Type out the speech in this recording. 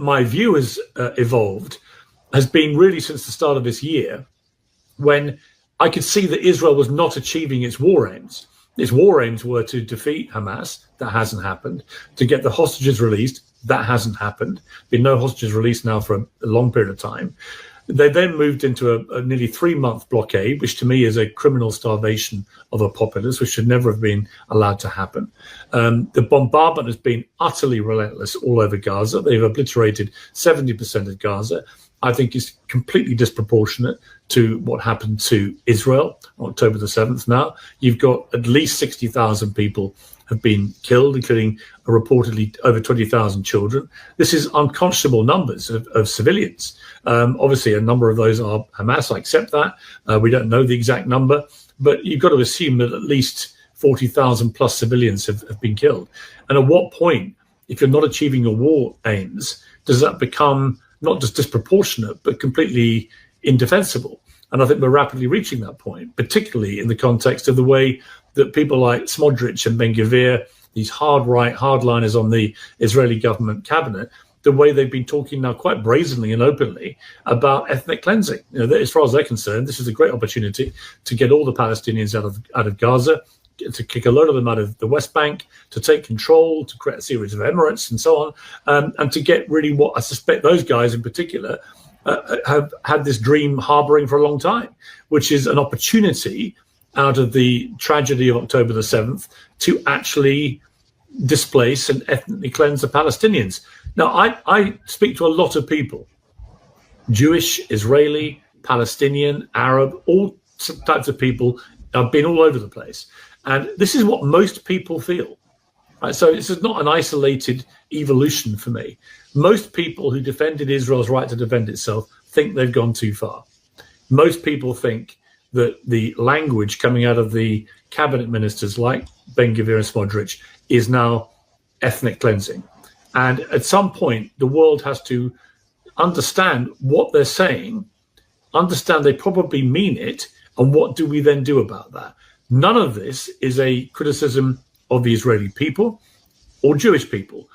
my view has evolved has been really since the start of this year, when I could see that Israel was not achieving its war aims. Its war aims were to defeat Hamas. That hasn't happened. To get the hostages released. That hasn't happened. Been no hostages released now for a long period of time. They then moved into a nearly 3-month blockade, which to me is a criminal starvation of a populace, which should never have been allowed to happen. The bombardment has been utterly relentless all over Gaza. They've obliterated 70% of Gaza. I think is completely disproportionate to what happened to Israel on October the 7th. Now, you've got at least 60,000 people have been killed, including reportedly over 20,000 children. This is unconscionable numbers of civilians. Obviously, a number of those are Hamas. I accept that. We don't know the exact number, but you've got to assume that at least 40,000 plus civilians have been killed. And at what point, if you're not achieving your war aims, does that become not just disproportionate, but completely indefensible? And I think we're rapidly reaching that point, particularly in the context of the way that people like Smodrich and Ben-Gvir, these hard-right hardliners on the Israeli government cabinet, the way they've been talking now quite brazenly and openly about ethnic cleansing. As far as they're concerned, this is a great opportunity to get all the Palestinians out of Gaza, to kick a load of them out of the West Bank, to take control, to create a series of emirates and so on, and to get really what I suspect those guys in particular have had this dream harboring for a long time, which is an opportunity out of the tragedy of October the 7th to actually displace and ethnically cleanse the Palestinians. Now, I speak to a lot of people, Jewish, Israeli, Palestinian, Arab, all types of people. I've been all over the place. And this is what most people feel. Right? So this is not an isolated evolution for me. Most people who defended Israel's right to defend itself think they've gone too far. Most people think that the language coming out of the cabinet ministers like Ben-Gvir and Smodrich is now ethnic cleansing. And at some point, the world has to understand what they're saying, understand they probably mean it, and what do we then do about that? None of this is a criticism of the Israeli people or Jewish people.